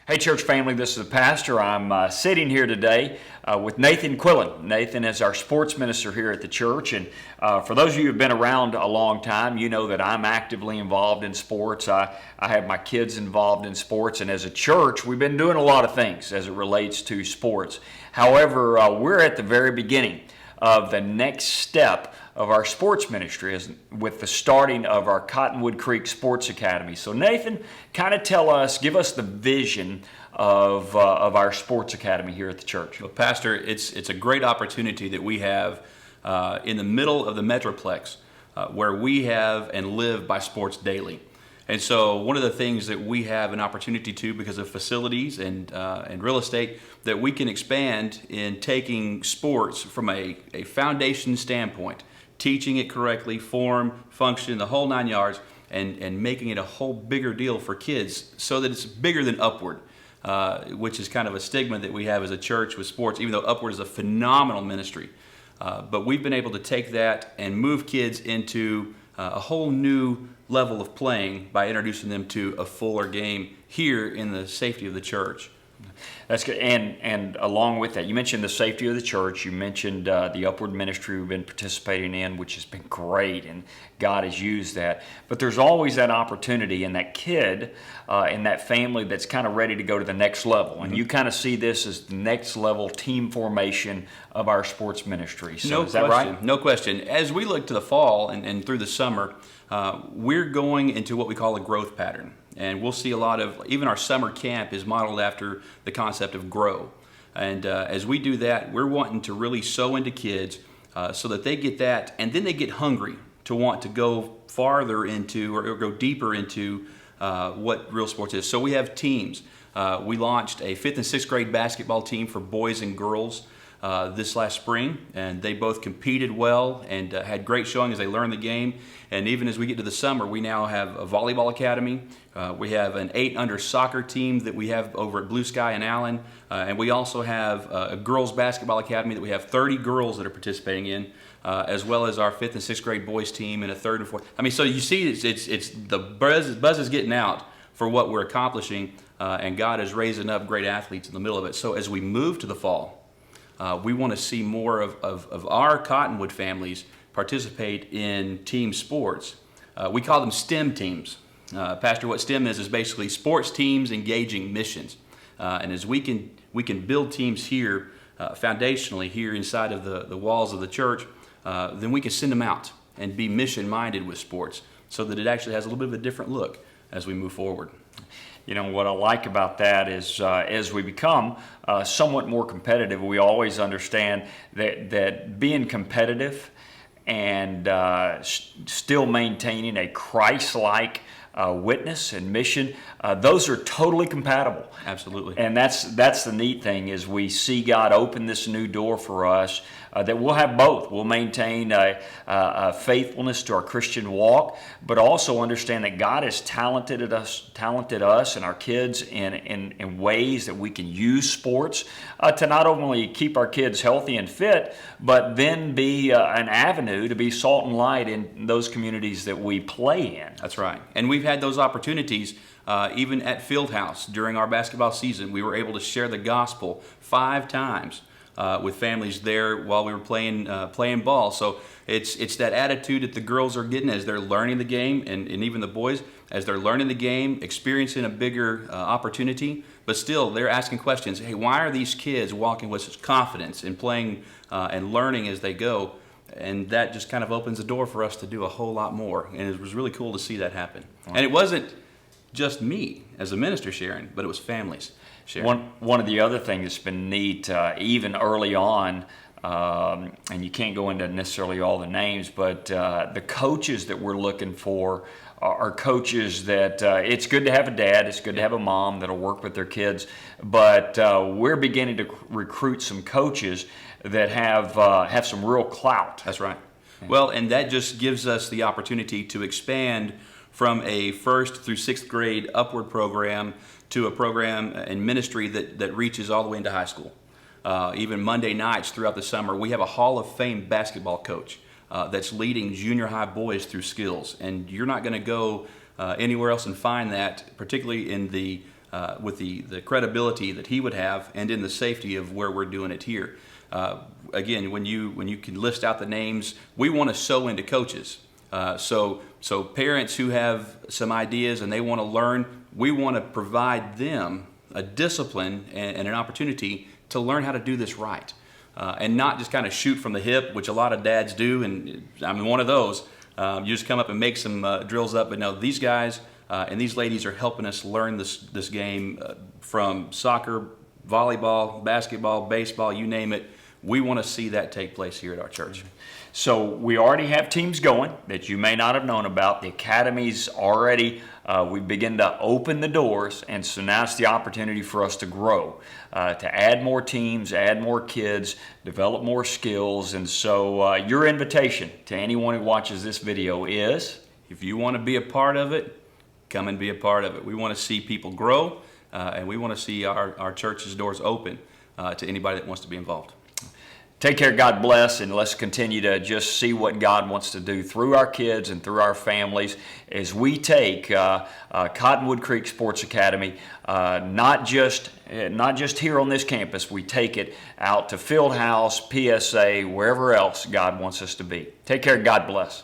Hey, church family, this is the pastor. I'm sitting here today with Nathan Quillan. Nathan is our sports minister here at the church, and for those of you who have been around a long time, you know that I'm actively involved in sports. I have my kids involved in sports, and as a church, we've been doing a lot of things as it relates to sports. However, we're at the very beginning of the next step of our sports ministry with the starting of our Cottonwood Creek Sports Academy. So Nathan, kind of give us the vision of our sports academy here at the church. Well, Pastor, it's a great opportunity that we have in the middle of the Metroplex where we have and live by sports daily. And so one of the things that we have an opportunity to, because of facilities and real estate, that we can expand in taking sports from a foundation standpoint, teaching it correctly, form, function, the whole 9 yards, and making it a whole bigger deal for kids so that it's bigger than Upward, which is kind of a stigma that we have as a church with sports, even though Upward is a phenomenal ministry. But we've been able to take that and move kids into a whole new level of playing by introducing them to a fuller game here in the safety of the church. That's good. And along with that, you mentioned the safety of the church. You mentioned the Upward ministry we've been participating in, which has been great, and God has used that. But there's always that opportunity in that kid, in that family that's kind of ready to go to the next level. And you kind of see this as the next level team formation of our sports ministry. So is that right? No question. As we look to the fall and through the summer, we're going into what we call a growth pattern. And we'll see a lot of, even our summer camp is modeled after the concept of grow. And as we do that, we're wanting to really sow into kids so that they get that, and then they get hungry to want to go farther into or go deeper into what real sports is. So we have teams. We launched a 5th and 6th grade basketball team for boys and girls this last spring, and they both competed well and had great showing as they learned the game. And even as we get to the summer, we now have a volleyball academy. We have an 8-under soccer team that we have over at Blue Sky in Allen, and we also have a girls basketball academy that we have 30 girls that are participating in, as well as our 5th and 6th grade boys team and a 3rd and 4th. I mean, so you see, it's the buzz is getting out for what we're accomplishing, and God is raising up great athletes in the middle of it. So as we move to the fall, we want to see more of our Cottonwood families participate in team sports. We call them STEM teams. Pastor, what STEM is basically sports teams engaging missions. And as we can build teams here, foundationally here inside of the walls of the church, then we can send them out and be mission-minded with sports so that it actually has a little bit of a different look as we move forward. You know, what I like about that is as we become somewhat more competitive, we always understand that being competitive and still maintaining a Christ-like witness and mission, those are totally compatible. Absolutely. And that's the neat thing is we see God open this new door for us that we'll have both. We'll maintain a faithfulness to our Christian walk, but also understand that God has talented us and our kids in ways that we can use sports to not only keep our kids healthy and fit, but then be an avenue to be salt and light in those communities that we play in. That's right. And we've had those opportunities even at Fieldhouse during our basketball season. We were able to share the gospel 5 times with families there while we were playing ball. So it's that attitude that the girls are getting as they're learning the game, and even the boys, as they're learning the game, experiencing a bigger opportunity, but still they're asking questions. Hey, why are these kids walking with such confidence and playing and learning as they go? And that just kind of opens the door for us to do a whole lot more. And it was really cool to see that happen. And it wasn't just me as a minister sharing, but it was families sharing. One of the other things that's been neat, even early on, and you can't go into necessarily all the names, but the coaches that we're looking for are coaches that it's good to have a dad, it's good to have a mom that'll work with their kids, but we're beginning to recruit some coaches that have some real clout. That's right. Well, and that just gives us the opportunity to expand from a 1st through 6th grade Upward program to a program in ministry that reaches all the way into high school. Even Monday nights throughout the summer, we have a Hall of Fame basketball coach that's leading junior high boys through skills. And you're not going to go anywhere else and find that, particularly in the with the credibility that he would have, and in the safety of where we're doing it here. Again, when you can list out the names, we want to sow into coaches. So parents who have some ideas and they want to learn, we want to provide them a discipline and an opportunity to learn how to do this right, and not just kind of shoot from the hip, which a lot of dads do, and I'm one of those. You just come up and make some drills up, but no, these guys and these ladies are helping us learn this game from soccer, volleyball, basketball, baseball, you name it. We want to see that take place here at our church. So we already have teams going that you may not have known about. The academy's already, we begin to open the doors, and so now it's the opportunity for us to grow, to add more teams, add more kids, develop more skills. And so your invitation to anyone who watches this video is, if you want to be a part of it, come and be a part of it. We want to see people grow, and we want to see our church's doors open to anybody that wants to be involved. Take care, God bless, and let's continue to just see what God wants to do through our kids and through our families as we take Cottonwood Creek Sports Academy, not just here on this campus, we take it out to Fieldhouse, PSA, wherever else God wants us to be. Take care, God bless.